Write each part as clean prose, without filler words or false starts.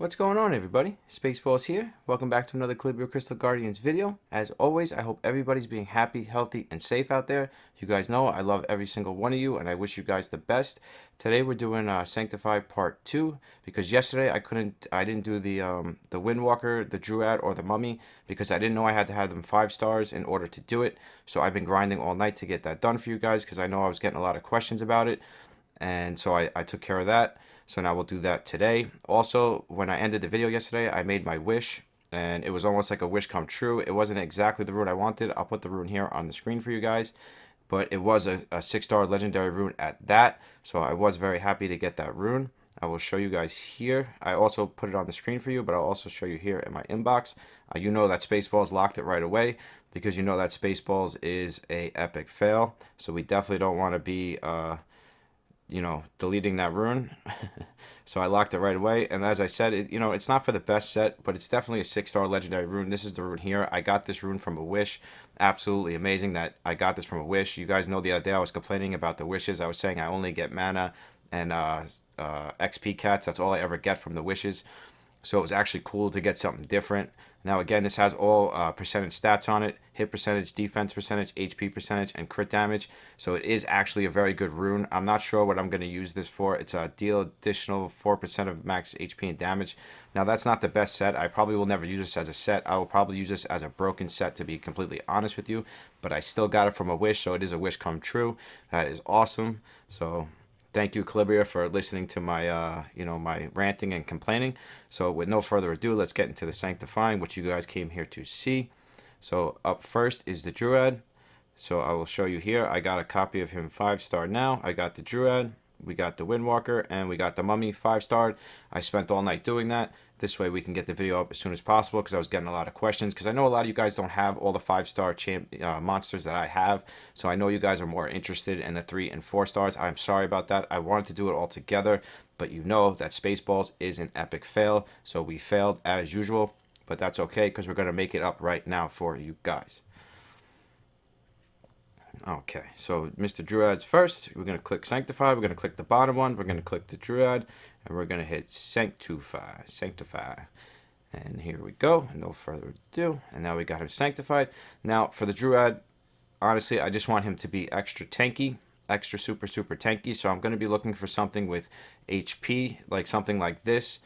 What's going on, everybody? Spaceballs here. Welcome back to another Calibria Crystal Guardians video. As always, I hope everybody's being happy, healthy, and safe out there. You guys know I love every single one of you, and I wish you guys the best. Today we're doing Sanctify Part 2 because yesterday I didn't do the Windwalker, the Druid, or the Mummy because I didn't know I had to have them 5 stars in order to do it. So I've been grinding all night to get that done for you guys because I know I was getting a lot of questions about it. And so I took care of that. So now we'll do that today. Also, when I ended the video yesterday, I made my wish, and it was almost like a wish come true. It wasn't exactly the rune I wanted. I'll put the rune here on the screen for you guys, but it was a 6-star legendary rune at that. So I was very happy to get that rune. I will show you guys here. I also put it on the screen for you, but I'll also show you here in my inbox. You know that Spaceballs locked it right away because you know that Spaceballs is a epic fail. So we definitely don't want to be deleting that rune. So I locked it right away. And as I said, it's not for the best set, but it's definitely a 6-star legendary rune. This is the rune here. I got this rune from a wish. Absolutely amazing that I got this from a wish. You guys know the other day I was complaining about the wishes. I was saying I only get mana and XP cats. That's all I ever get from the wishes. So it was actually cool to get something different. Now again, this has all percentage stats on it: hit percentage, defense percentage, HP percentage, and crit damage. So it is actually a very good rune. I'm not sure what I'm going to use this for. It's a deal additional 4% of max HP and damage. Now that's not the best set. I probably will never use this as a set. I will probably use this as a broken set, to be completely honest with you. But I still got it from a wish, so it is a wish come true. That is awesome. So thank you, Calibria, for listening to my, my ranting and complaining. So with no further ado, let's get into the Sanctifying, which you guys came here to see. So up first is the Druid. So I will show you here. I got a copy of him 5-star now. I got the Druid, we got the Windwalker, and we got the Mummy 5-star. I spent all night doing that. This way we can get the video up as soon as possible because I was getting a lot of questions. Because I know a lot of you guys don't have all the 5-star monsters that I have. So I know you guys are more interested in the 3 and 4 stars. I'm sorry about that. I wanted to do it all together. But you know that Spaceballs is an epic fail. So we failed as usual. But that's okay because we're going to make it up right now for you guys. Okay, so Mr. Druid's first. We're going to click Sanctify. We're going to click the bottom one. We're going to click the Druid. And we're going to hit Sanctify. And here we go. No further ado. And now we got him sanctified. Now, for the Druid, honestly, I just want him to be extra tanky. Extra super tanky. So I'm going to be looking for something with HP. Like something like this.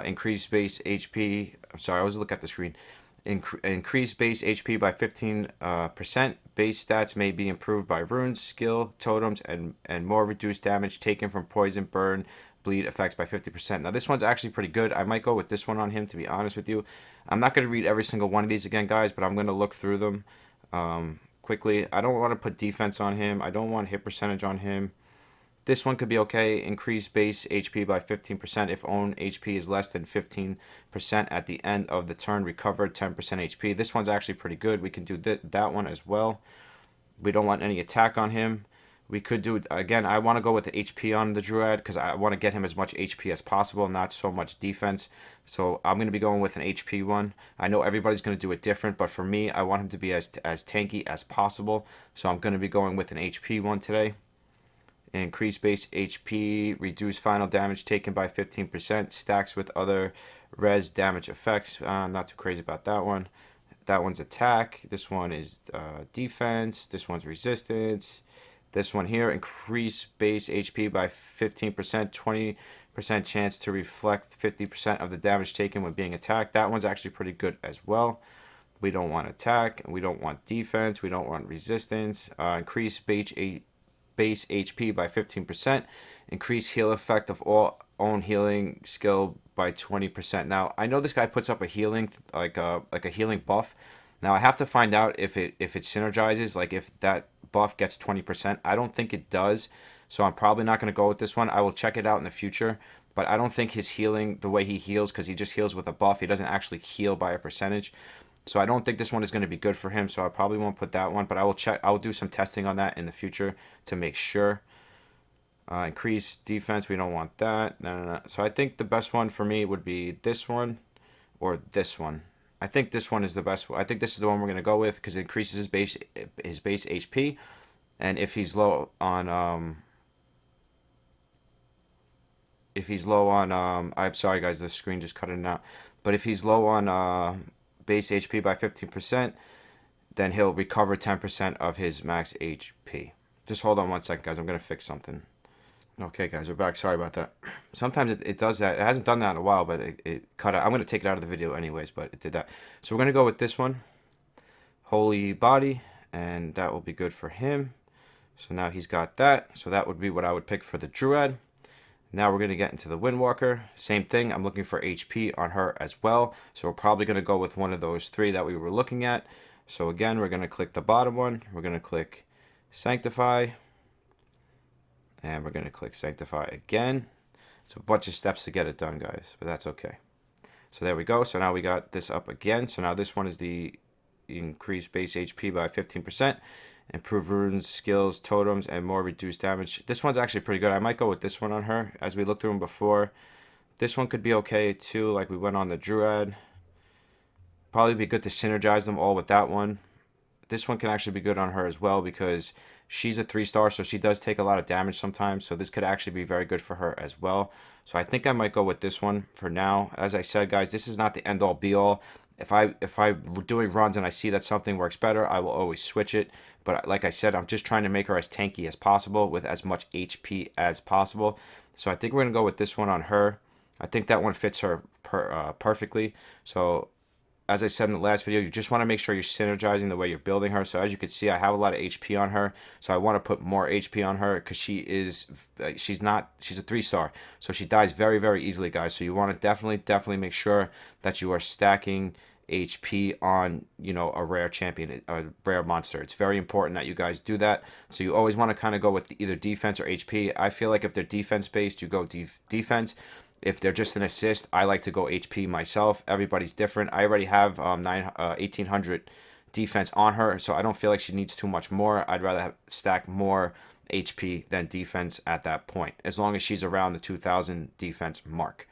Increase base HP. Sorry, I was looking at the screen. Increase base HP by 15%. Base stats may be improved by runes, skill, totems, and more reduced damage taken from poison, burn, bleed effects by 50%. Now this one's actually pretty good. I might go with this one on him, to be honest with you. I'm not going to read every single one of these again, guys, but I'm going to look through them quickly. I don't want to put defense on him. I don't want hit percentage on him. This one could be okay. Increase base HP by 15% if own HP is less than 15% at the end of the turn. Recover 10% HP. This one's actually pretty good. We can do that one as well. We don't want any attack on him. We could do, again, I want to go with the HP on the Druid because I want to get him as much HP as possible, not so much defense. So I'm going to be going with an HP one. I know everybody's going to do it different, but for me, I want him to be as tanky as possible. So I'm going to be going with an HP one today. Increase base HP, reduce final damage taken by 15%, stacks with other res damage effects. Not too crazy about that one. That one's attack. This one is defense. This one's resistance. This one here, increase base HP by 15%, 20% chance to reflect 50% of the damage taken when being attacked. That one's actually pretty good as well. We don't want attack. We don't want defense. We don't want resistance. Increase base HP by 15%, increase heal effect of all own healing skill by 20%. Now I know this guy puts up a healing like a healing buff. Now I have to find out if it synergizes, like if that buff gets 20%. I don't think it does, so I'm probably not going to go with this one. I will check it out in the future, but I don't think his healing, the way he heals, because he just heals with a buff, he doesn't actually heal by a percentage. So I don't think this one is going to be good for him, so I probably won't put that one, but I will check. I will do some testing on that in the future to make sure. Increase defense, we don't want that. No. So I think the best one for me would be this one or this one. I think this one is the best one. I think this is the one we're going to go with because it increases his base HP, and if he's low on low on I'm sorry guys, the screen just cut in and out. But if he's low on base HP by 15%, then he'll recover 10% of his max HP. Just hold on 1 second, guys. I'm gonna fix something. Okay, guys, we're back. Sorry about that. Sometimes it does that. It hasn't done that in a while, but it cut out. I'm gonna take it out of the video anyways, but it did that. So we're gonna go with this one, Holy Body, and that will be good for him. So now he's got that. So that would be what I would pick for the Druid. Now we're going to get into the Windwalker. Same thing. I'm looking for HP on her as well. So we're probably going to go with one of those three that we were looking at. So again, we're going to click the bottom one. We're going to click Sanctify. And we're going to click Sanctify again. It's a bunch of steps to get it done, guys. But that's okay. So there we go. So now we got this up again. So now this one is the increase base HP by 15%. Improve runes, skills, totems, and more reduced damage. This one's actually pretty good. I might go with this one on her. As we looked through them before, this one could be okay too, like we went on the Druid. Probably be good to synergize them all with that one. This one can actually be good on her as well because she's a 3-star, so she does take a lot of damage sometimes. So this could actually be very good for her as well. So I think I might go with this one for now. As I said, guys, this is not the end-all be-all. If I'm doing runs and I see that something works better, I will always switch it. But like I said, I'm just trying to make her as tanky as possible with as much HP as possible. So I think we're going to go with this one on her. I think that one fits her perfectly. So as I said in the last video, you just want to make sure you're synergizing the way you're building her. So as you can see, I have a lot of HP on her. So I want to put more HP on her because she's a 3-star. So she dies very, very easily, guys. So you want to definitely make sure that you are stacking HP on, you know, a rare champion, a rare monster. It's very important that you guys do that. So you always want to kind of go with either defense or HP. I feel like if they're defense based, you go defense. If they're just an assist, I like to go HP myself. Everybody's different. I already have 1800 defense on her, so I don't feel like she needs too much more. I'd rather stack more HP than defense at that point, as long as she's around the 2000 defense mark.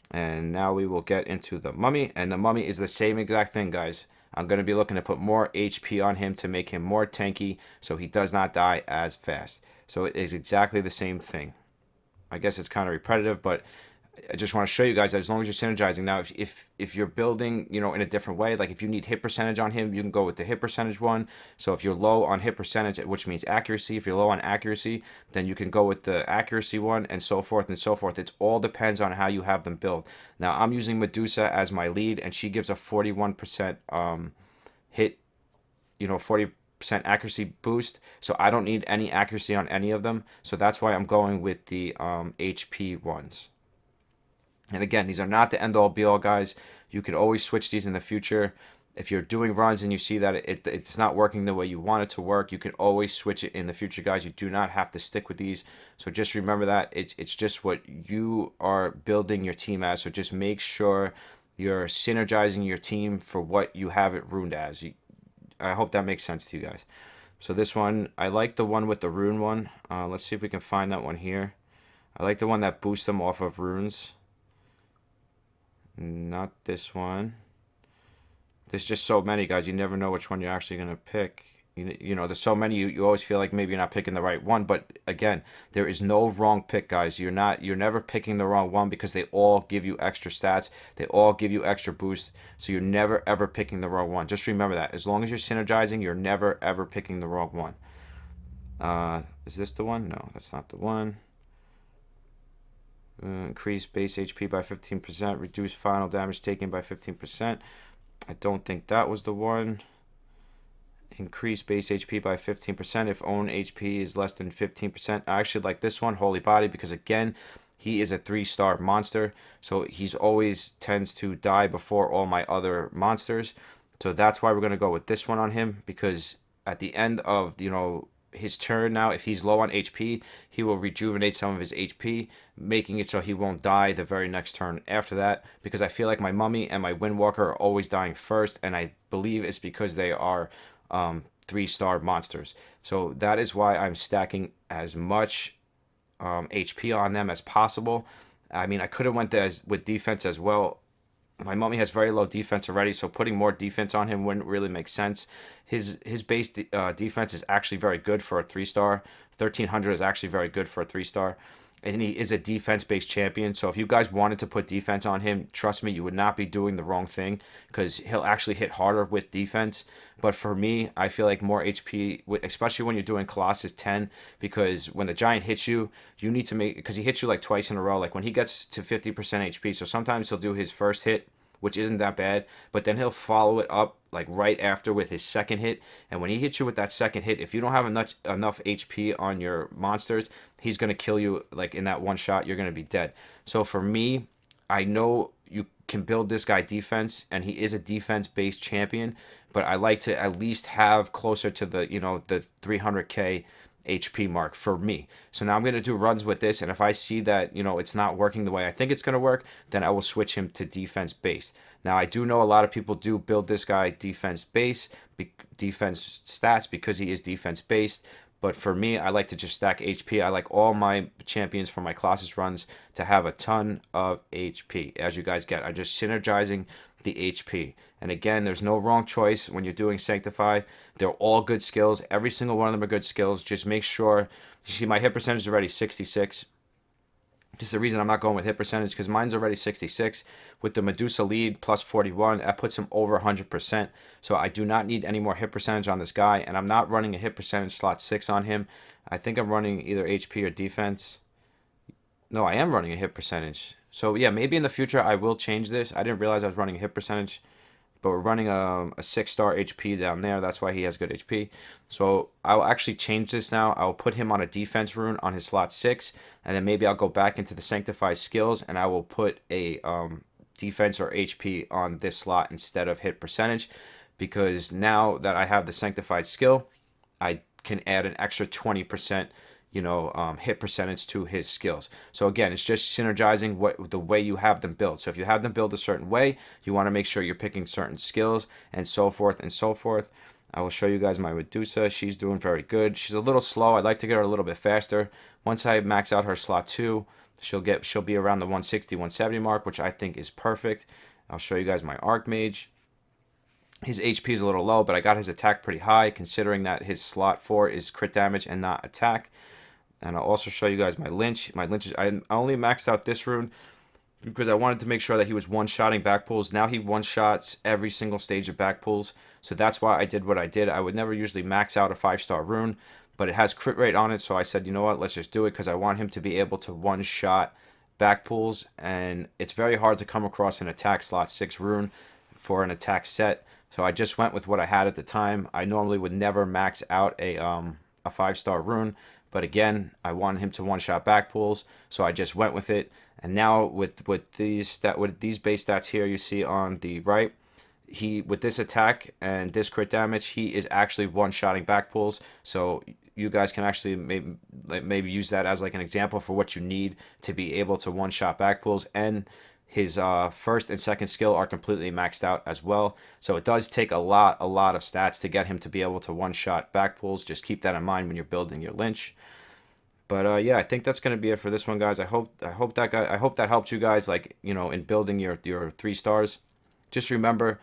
And now we will get into the mummy, and the mummy is the same exact thing, guys. I'm going to be looking to put more HP on him to make him more tanky so he does not die as fast. So it is exactly the same thing. I guess it's kind of repetitive, but I just want to show you guys that as long as you're synergizing. Now, if you're building, you know, in a different way, like if you need hit percentage on him, you can go with the hit percentage one. So if you're low on hit percentage, which means accuracy, if you're low on accuracy, then you can go with the accuracy one, and so forth and so forth. It all depends on how you have them built. Now, I'm using Medusa as my lead, and she gives a 41% hit, you know, 40% accuracy boost. So I don't need any accuracy on any of them. So that's why I'm going with the HP ones. And again, these are not the end-all be-all, guys. You could always switch these in the future. If you're doing runs and you see that it's not working the way you want it to work, you can always switch it in the future, guys. You do not have to stick with these. So just remember that. It's just what you are building your team as. So just make sure you're synergizing your team for what you have it ruined as. I hope that makes sense to you guys. So this one, I like the one with the rune one. Let's see if we can find that one here. I like the one that boosts them off of runes. Not this one. There's just so many, guys. You never know which one you're actually going to pick. You know, there's so many, you always feel like maybe you're not picking the right one. But again, there is no wrong pick, guys. You're never picking the wrong one because they all give you extra stats. They all give you extra boosts. So you're never, ever picking the wrong one. Just remember that. As long as you're synergizing, you're never, ever picking the wrong one. Is this the one? No, that's not the one. Increase base HP by 15%. Reduce final damage taken by 15%. I don't think that was the one. Increase base HP by 15% if own HP is less than 15%. I actually like this one, Holy Body, because again, he is a 3-star monster. So he's always tends to die before all my other monsters. So that's why we're going to go with this one on him, because at the end of, you know, his turn now, if he's low on HP, he will rejuvenate some of his HP, making it so he won't die the very next turn after that, because I feel like my mummy and my Windwalker are always dying first, and I believe it's because they are 3-star monsters. So that is why I'm stacking as much HP on them as possible. I mean, I could have went with defense as well. My mummy has very low defense already, so putting more defense on him wouldn't really make sense. His base defense is actually very good for a 3-star. 1300 is actually very good for a 3-star. and he is a defense-based champion. So if you guys wanted to put defense on him, trust me, you would not be doing the wrong thing, because he'll actually hit harder with defense. But for me, I feel like more HP, especially when you're doing Colossus 10, because when the giant hits you, you need to make, because he hits you like twice in a row. Like when he gets to 50% HP, so sometimes he'll do his first hit, which isn't that bad, but then he'll follow it up like right after with his second hit. And when he hits you with that second hit, if you don't have enough HP on your monsters, he's going to kill you like in that one shot. You're going to be dead. So for me, I know you can build this guy defense, and he is a defense-based champion, but I like to at least have closer to the, the 300k HP mark for me. So now I'm going to do runs with this, and if I see that, it's not working the way I think it's going to work, then I will switch him to defense based. Now I do know a lot of people do build this guy defense base, defense stats, because he is defense based. But for me, I like to just stack HP. I like all my champions for my Colossus runs to have a ton of HP. As you guys get, I'm just synergizing the HP. And again, there's no wrong choice when you're doing Sanctify. They're all good skills. Every single one of them are good skills. Just make sure, you see my hit percentage is already 66. Just the reason I'm not going with hit percentage, because mine's already 66. With the Medusa lead plus 41, that puts him over 100%. So I do not need any more hit percentage on this guy, and I'm not running a hit percentage slot 6 on him. I think I'm running either HP or defense. No, I am running a hit percentage. So yeah, maybe in the future I will change this. I didn't realize I was running a hit percentage, but we're running a 6-star HP down there. That's why he has good HP. So I'll actually change this now. I'll put him on a defense rune on his slot 6, and then maybe I'll go back into the Sanctify skills, and I will put a defense or HP on this slot instead of hit percentage, because now that I have the Sanctified skill, I can add an extra 20% hit percentage to his skills. So again, it's just synergizing the way you have them built. So if you have them built a certain way, you want to make sure you're picking certain skills, and so forth and so forth. I will show you guys my Medusa. She's doing very good. She's a little slow. I'd like to get her a little bit faster. Once I max out her slot 2, she'll be around the 160, 170 mark, which I think is perfect. I'll show you guys my Archmage. His HP is a little low, but I got his attack pretty high, considering that his slot 4 is crit damage and not attack. And I'll also show you guys my Lynch. My Lynch I only maxed out this rune because I wanted to make sure that he was one-shotting back pulls. Now he one-shots every single stage of back pulls. So that's why I did what I did. I would never usually max out a 5-star rune, but it has crit rate on it. So I said, you know what, let's just do it, because I want him to be able to one-shot back pulls. And it's very hard to come across an attack slot 6 rune for an attack set. So I just went with what I had at the time. I normally would never max out a 5-star rune, but again, I wanted him to one-shot back pulls, so I just went with it. And now with these base stats here you see on the right, with this attack and this crit damage, he is actually one-shotting back pulls. So you guys can actually maybe use that as like an example for what you need to be able to one-shot back pulls. And his first and second skill are completely maxed out as well. So it does take a lot of stats to get him to be able to one-shot back pulls. Just keep that in mind when you're building your Lynch. But yeah, I think that's going to be it for this one, guys. I hope that helped you guys, like, in building your 3 stars. Just remember,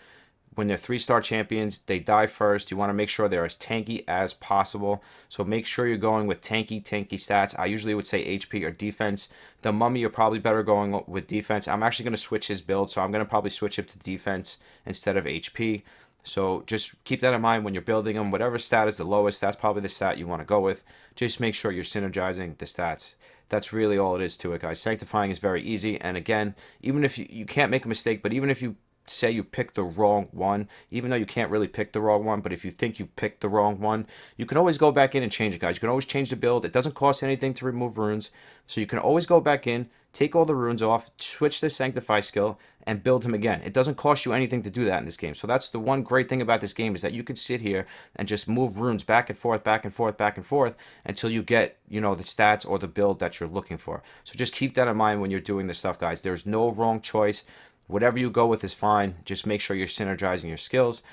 when they're 3-star champions, they die first. You want to make sure they're as tanky as possible. So make sure you're going with tanky stats. I usually would say HP or defense. The Mummy, you're probably better going with defense. I'm actually going to switch his build, so I'm going to probably switch him to defense instead of HP. So just keep that in mind when you're building them. Whatever stat is the lowest, that's probably the stat you want to go with. Just make sure you're synergizing the stats. That's really all it is to it, guys. Sanctifying is very easy. And again, even if you can't make a mistake, but even if you say you pick the wrong one, even though you can't really pick the wrong one, but if you think you picked the wrong one, you can always go back in and change it, guys. You can always change the build. It doesn't cost anything to remove runes, so you can always go back in, take all the runes off, switch the Sanctify skill, and build him again. It doesn't cost you anything to do that in this game. So that's the one great thing about this game, is that you can sit here and just move runes back and forth, back and forth, back and forth, until you get, the stats or the build that you're looking for. So just keep that in mind when you're doing this stuff, guys. There's no wrong choice. Whatever you go with is fine. Just make sure you're synergizing your skills.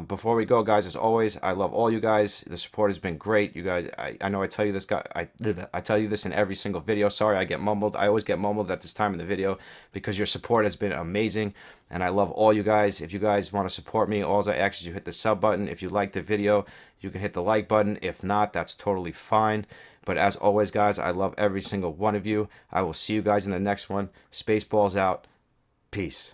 Before we go, guys, as always, I love all you guys. The support has been great. You guys, I know I tell you this, I tell you this in every single video. Sorry, I get mumbled. I always get mumbled at this time in the video because your support has been amazing, and I love all you guys. If you guys want to support me, all I ask is you hit the sub button. If you like the video, you can hit the like button. If not, that's totally fine. But as always, guys, I love every single one of you. I will see you guys in the next one. Spaceballs out. Peace.